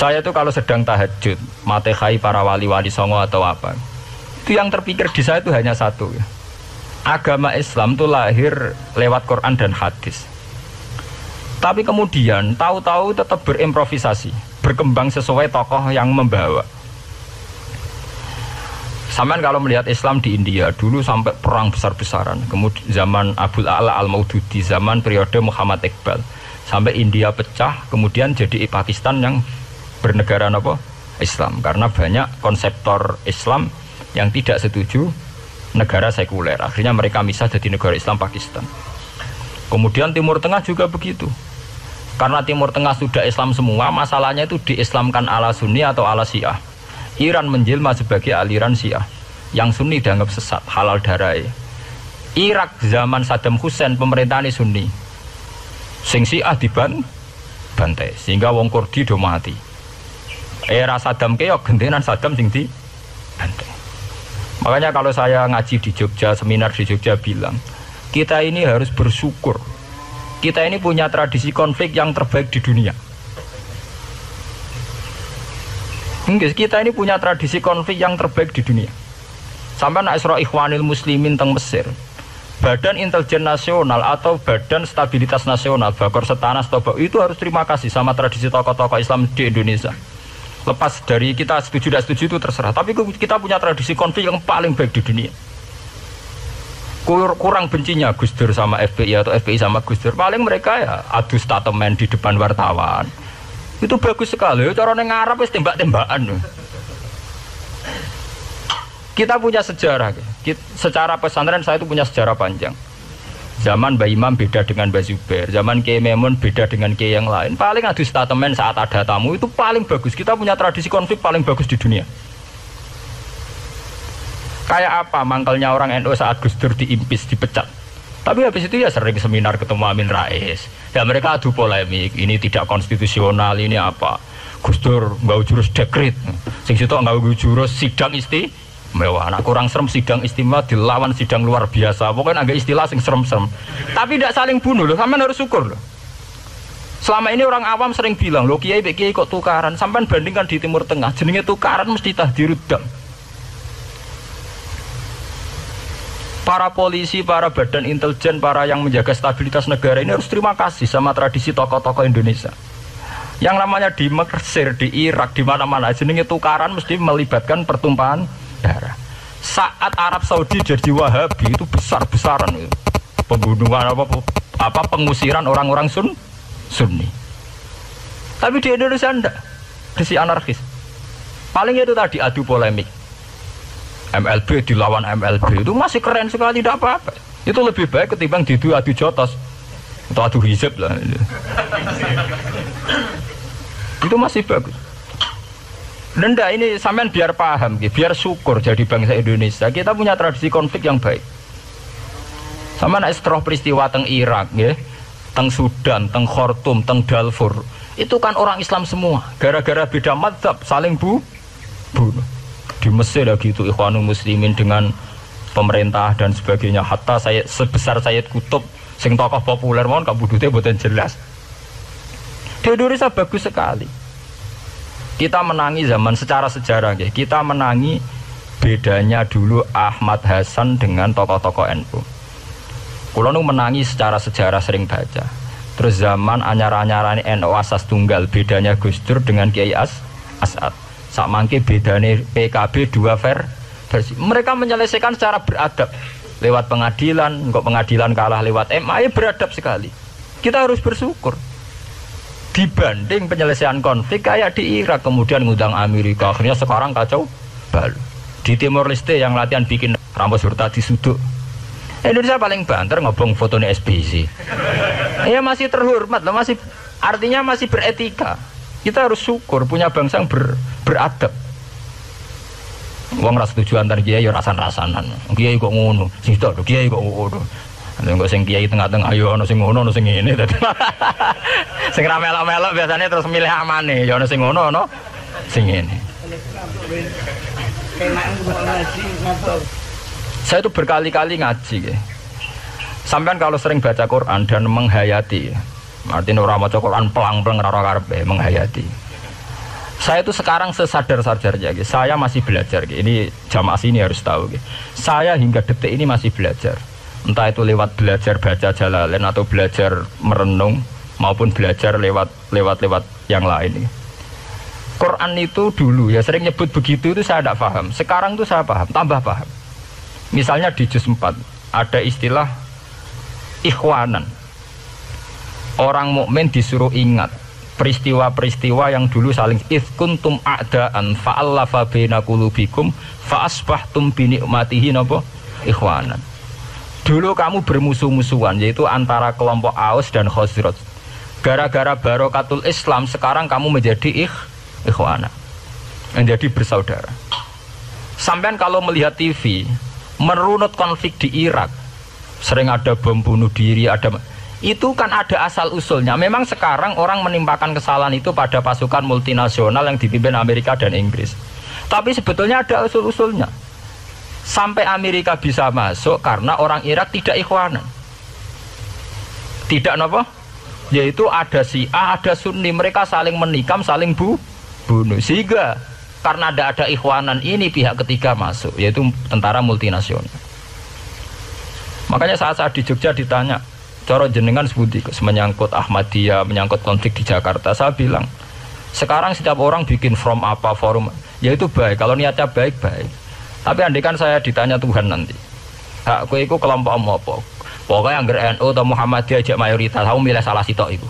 Saya tuh kalau sedang tahajud, Fatihah para wali-wali songo atau apa, itu yang terpikir di saya itu hanya satu. Agama Islam itu lahir lewat Quran dan hadis. Tapi kemudian tahu-tahu tetap berimprovisasi, berkembang sesuai tokoh yang membawa. Sampean kalau melihat Islam di India dulu sampai perang besar-besaran, kemudian zaman Abul A'la Al-Maududi, zaman periode Muhammad Iqbal, sampai India pecah, kemudian jadi Pakistan yang bernegara apa? Islam, karena banyak konseptor Islam yang tidak setuju negara sekuler. Akhirnya mereka misah jadi negara Islam Pakistan. Kemudian Timur Tengah juga begitu. Karena Timur Tengah sudah Islam semua, masalahnya itu diislamkan ala Sunni atau ala Syiah. Iran menjelma sebagai aliran Syiah. Yang Sunni dianggap sesat, halal darai. Irak zaman Saddam Hussein pemerintahan Sunni. Sing Syiah dibantai sehingga wong Kurdi do mati. Era Saddam keok gentenan Saddam sing dibantai. Makanya kalau saya ngaji di Jogja, seminar di Jogja bilang, kita ini harus bersyukur. Kita ini punya tradisi konflik yang terbaik di dunia. Kita ini punya tradisi konflik yang terbaik di dunia. Sampai nak Isra Ikhwanil Muslimin teng Mesir, Badan Intelijen Nasional atau Badan Stabilitas Nasional, Bakor Setanas itu harus terima kasih sama tradisi tokoh-tokoh Islam di Indonesia. Lepas dari kita setuju tidak setuju itu terserah, tapi kita punya tradisi konflik yang paling baik di dunia. Kurang bencinya Gus Dur sama FPI atau FPI sama Gus Dur, paling mereka ya adu statement di depan wartawan. Itu bagus sekali, caranya ngarap wis tembak-tembakan. Kita punya sejarah. Secara pesantren saya itu punya sejarah panjang. Zaman Mbah Imam beda dengan Mbah Zubair, zaman Kiai Memun beda dengan Kiai yang lain. Paling adu statement saat ada tamu itu paling bagus. Kita punya tradisi konflik paling bagus di dunia. Kayak apa mangkalnya orang NU saat Gus Dur diimpis, dipecat. Tapi habis itu ya sering seminar ketemu Amin Rais. Ya mereka adu polemik, ini tidak konstitusional, ini apa. Gus Dur nggak jurus dekret. Sing situ nggak jurus sidang istimewa. Anak kurang serem sidang istimewa dilawan sidang luar biasa. Pokoknya agak istilah sing serem-serem. Tapi tidak saling bunuh loh, sampean harus syukur loh. Selama ini orang awam sering bilang, loh kiai kok tukaran. Sampean bandingkan di Timur Tengah, jenenge tukaran mesti tahdirudam. Para polisi, para badan intelijen, para yang menjaga stabilitas negara ini harus terima kasih sama tradisi tokoh-tokoh Indonesia. Yang namanya di Mesir, di Irak, di mana-mana jenenge tukaran mesti melibatkan pertumpahan darah. Saat Arab Saudi jadi Wahabi itu besar-besaran itu. Pembunuhan apa pengusiran orang-orang Sunni. Tapi di Indonesia enggak. Desi anarkis. Paling itu tadi adu polemik. MLB dilawan MLB itu masih keren sekali, tidak apa-apa. Itu lebih baik ketimbang adu jotos atau adu hizib lah. Itu masih bagus. Nenda ini sampean biar paham, biar syukur jadi bangsa Indonesia. Kita punya tradisi konflik yang baik. Sama nak setelah peristiwa teng Irak, teng Sudan, teng Khartoum, teng Darfur, itu kan orang Islam semua. Gara-gara beda mazhab saling bunuh. Di Mesir lagi itu Ikhwanul Muslimin dengan pemerintah dan sebagainya. Hatta saya sebesar Sayyid Qutb, sing tokoh populer mohon kabudute mboten jelas. Di Indonesia bagus sekali. Kita menangi zaman secara sejarah, kita menangi bedanya dulu Ahmad Hasan dengan tokoh-tokoh NU. Kulo nu menangi secara sejarah sering baca. Terus zaman anyar-anyarane NU asas tunggal, bedanya Gus Dur dengan Kiai As'ad. Sakmangke bedane PKB dua versi. Mereka menyelesaikan secara beradab. Lewat pengadilan, kok pengadilan kalah lewat MA, beradab sekali. Kita harus bersyukur. Dibanding penyelesaian konflik kayak di Irak, kemudian ngundang Amerika, akhirnya sekarang kacau balu. Di Timor Leste yang latihan bikin Ramos Hurtadi suduk. Indonesia paling banter ngobong fotonya SBC. Ya masih terhormat loh, masih artinya masih beretika. Kita harus syukur punya bangsa yang beradab. Wong ras setuju antar kiai ya rasan-rasanan. Kiai kok ngono, sing tok kiai kok ngono. Nek sing kiai tengah-tengah ayo ana sing ngono ana sing ngene dadi. Sing ra melok-melok biasanya terus milih amane, ya ana sing ngono ana sing ngene. Saya itu berkali-kali ngaji. Sampean kalau sering baca Quran dan menghayati, artinya orang maca Quran pelang-pelang ora karepe menghayati. Saya itu sekarang sesadar-sadarnya, saya masih belajar. Ini jamaah sini harus tahu. Saya hingga detik ini masih belajar. Entah itu lewat belajar baca Jalalain atau belajar merenung maupun belajar lewat yang lain. Quran itu dulu ya sering nyebut begitu itu saya tidak paham. Sekarang itu saya paham, tambah paham. Misalnya di juz 4 ada istilah ikhwanan. Orang mukmin disuruh ingat peristiwa-peristiwa yang dulu saling kuntum a'daan fa'allafa baina qulubikum fa'asbahtum bi ni'matihi napa ikhwanan. Dulu kamu bermusuh-musuhan yaitu antara kelompok Aus dan Khazraj. Gara-gara barokatul Islam sekarang kamu menjadi ikhwanan. Menjadi bersaudara. Sampean kalau melihat TV merunut konflik di Irak, sering ada bom bunuh diri, itu kan ada asal usulnya. Memang sekarang orang menimpakan kesalahan itu pada pasukan multinasional yang dipimpin Amerika dan Inggris. Tapi sebetulnya ada usul-usulnya. Sampai Amerika bisa masuk karena orang Irak tidak ikhwanan. Tidak apa? Yaitu ada Syiah, ada Sunni, mereka saling menikam, saling bunuh. Sehingga karena ada ikhwanan ini pihak ketiga masuk, yaitu tentara multinasional. Makanya saat di Jogja ditanya, cara jenengan sebuti menyangkut Ahmadiyah, menyangkut konflik di Jakarta, saya bilang sekarang setiap orang bikin from apa forum, yaitu baik kalau niatnya baik. Tapi andaikan saya ditanya Tuhan nanti, aku itu kelompok apa? Pokoknya anggar NU atau Muhammadiyah aja mayoritas, aku milih salah sitok itu.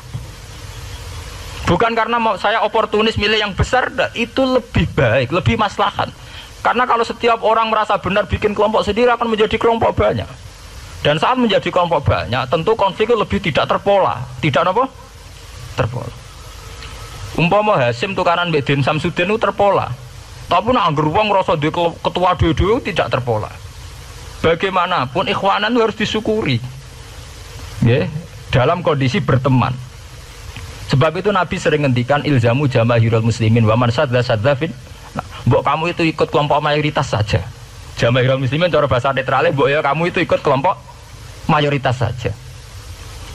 Bukan karena saya oportunis milih yang besar, itu lebih baik, lebih maslahat. Karena kalau setiap orang merasa benar bikin kelompok sendiri akan menjadi kelompok banyak. Dan saat menjadi kelompok banyak, tentu konflik itu lebih tidak terpola. Tidak apa? Terpola. Umpama Hasim tukaran Mbak Din Samsudin itu terpola. Tapi nak anggar wong ngrasa duwe ketua dhewe tidak terpola. Bagaimanapun ikhwanan itu harus disyukuri. Nggih, dalam kondisi berteman. Sebab itu Nabi sering ngendikan ilzamu jamaahirul muslimin wa man sadza fin. Nah, mbok kamu itu ikut kelompok mayoritas saja. Jamaahirul muslimin cara bahasa netralnya mbok ya kamu itu ikut kelompok mayoritas saja.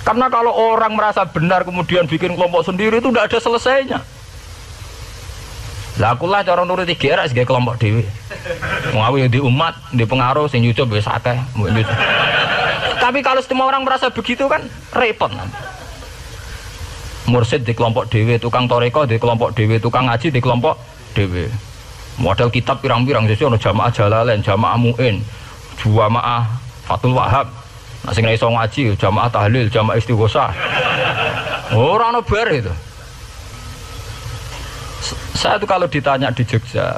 Karena kalau orang merasa benar kemudian bikin kelompok sendiri itu tidak ada selesainya. Lah akulah cara nuruti GR sebagai kelompok dhewe. Ngawi di umat, di pengaruh sing nyucup wis akeh, mbok nyucup. Tapi kalau semua orang merasa begitu kan repot nanti. Mursid di kelompok dhewe, tukang toreko di kelompok dhewe, tukang ngaji di kelompok dhewe. Model kitab pirang-pirang sesuk ono jamaah Jalalain, jamaah Muin, jamaah Fathul Wahab. Nah sing iso ngaji jamaah tahlil, jamaah istighosah. Ora ono bar itu. Saya tuh kalau ditanya di Jogja,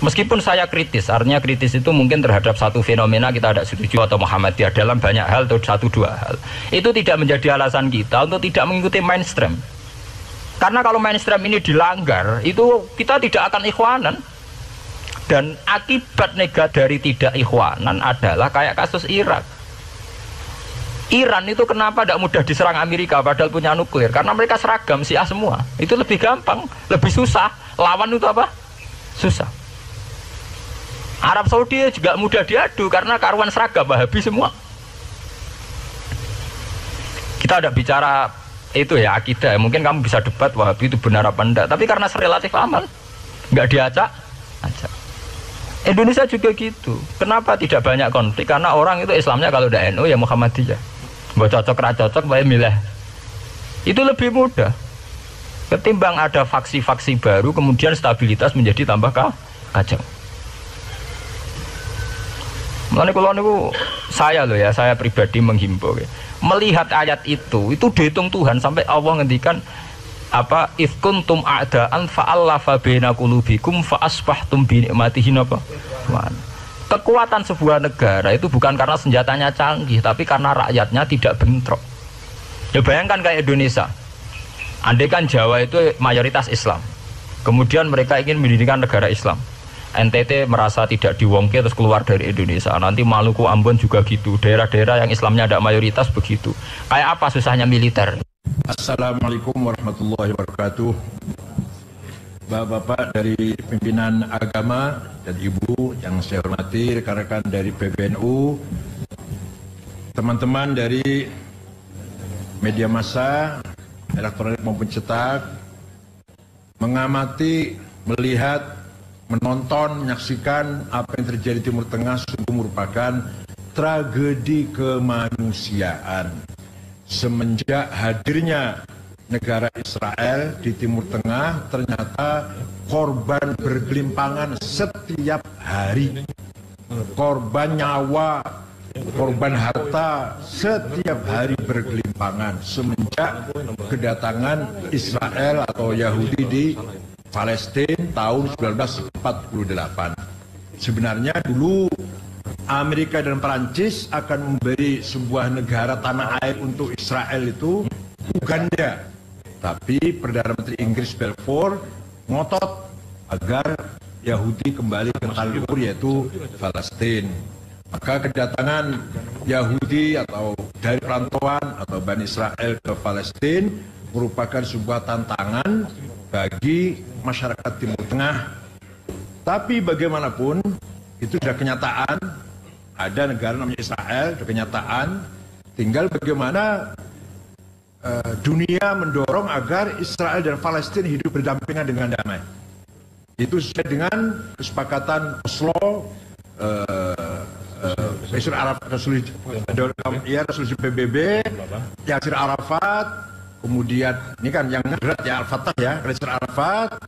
meskipun saya kritis, artinya kritis itu mungkin terhadap satu fenomena kita tidak setuju atau Muhammadiyah dalam banyak hal atau satu dua hal, itu tidak menjadi alasan kita untuk tidak mengikuti mainstream. Karena kalau mainstream ini dilanggar, itu kita tidak akan ikhwanan. Dan akibat negatif dari tidak ikhwanan adalah kayak kasus Irak. Iran itu kenapa tidak mudah diserang Amerika padahal punya nuklir? Karena mereka seragam Syiah semua. Itu lebih gampang, lebih susah. Lawan itu apa? Susah. Arab Saudi juga mudah diadu karena karuan seragam Wahabi semua. Kita tidak bicara itu ya akidah. Mungkin kamu bisa debat Wahabi itu benar apa enggak. Tapi karena relatif aman, nggak diacak. Indonesia juga gitu. Kenapa tidak banyak konflik? Karena orang itu Islamnya kalau udah NU ya Muhammadiyah. Mau cocok ra cocok bae milih. Itu lebih mudah. Ketimbang ada faksi-faksi baru kemudian stabilitas menjadi tambah kacau. Mulane kula niku saya loh ya, saya pribadi menghimbau ya. Melihat ayat itu dihitung Tuhan sampai Allah ngendikan apa ifkuntum a'daan fa'allafa baina qulubikum fa asbahtum bi ni'matihi napa. Kekuatan sebuah negara itu bukan karena senjatanya canggih, tapi karena rakyatnya tidak bentrok. Ya bayangkan kayak Indonesia. Andai kan Jawa itu mayoritas Islam, kemudian mereka ingin mendirikan negara Islam. NTT merasa tidak diwongke terus keluar dari Indonesia. Nanti Maluku, Ambon juga gitu. Daerah-daerah yang Islamnya ada mayoritas begitu. Kayak apa susahnya militer? Assalamualaikum warahmatullahi wabarakatuh. Bapak-bapak dari pimpinan agama dan ibu yang saya hormati, rekan-rekan dari PBNU, teman-teman dari media massa, elektronik maupun cetak, mengamati, melihat, menonton, menyaksikan apa yang terjadi di Timur Tengah sungguh merupakan tragedi kemanusiaan. Semenjak hadirnya negara Israel di Timur Tengah, ternyata korban bergelimpangan setiap hari. Korban nyawa, korban harta setiap hari bergelimpangan semenjak kedatangan Israel atau Yahudi di Palestina tahun 1948. Sebenarnya dulu Amerika dan Perancis akan memberi sebuah negara tanah air untuk Israel itu Uganda. Tapi Perdana Menteri Inggris Balfour ngotot agar Yahudi kembali ke tanah luhur yaitu Palestina. Maka kedatangan Yahudi atau dari perantauan atau Bani Israel ke Palestina merupakan sebuah tantangan bagi masyarakat Timur Tengah. Tapi bagaimanapun itu sudah kenyataan, ada negara namanya Israel, sudah kenyataan. Tinggal bagaimana dunia mendorong agar Israel dan Palestina hidup berdampingan dengan damai. Itu sesuai dengan kesepakatan Oslo, resolusi PBB, Yasir Arafat, kemudian ini kan yang berat ya Al-Fatah ya, Yasir Arafat,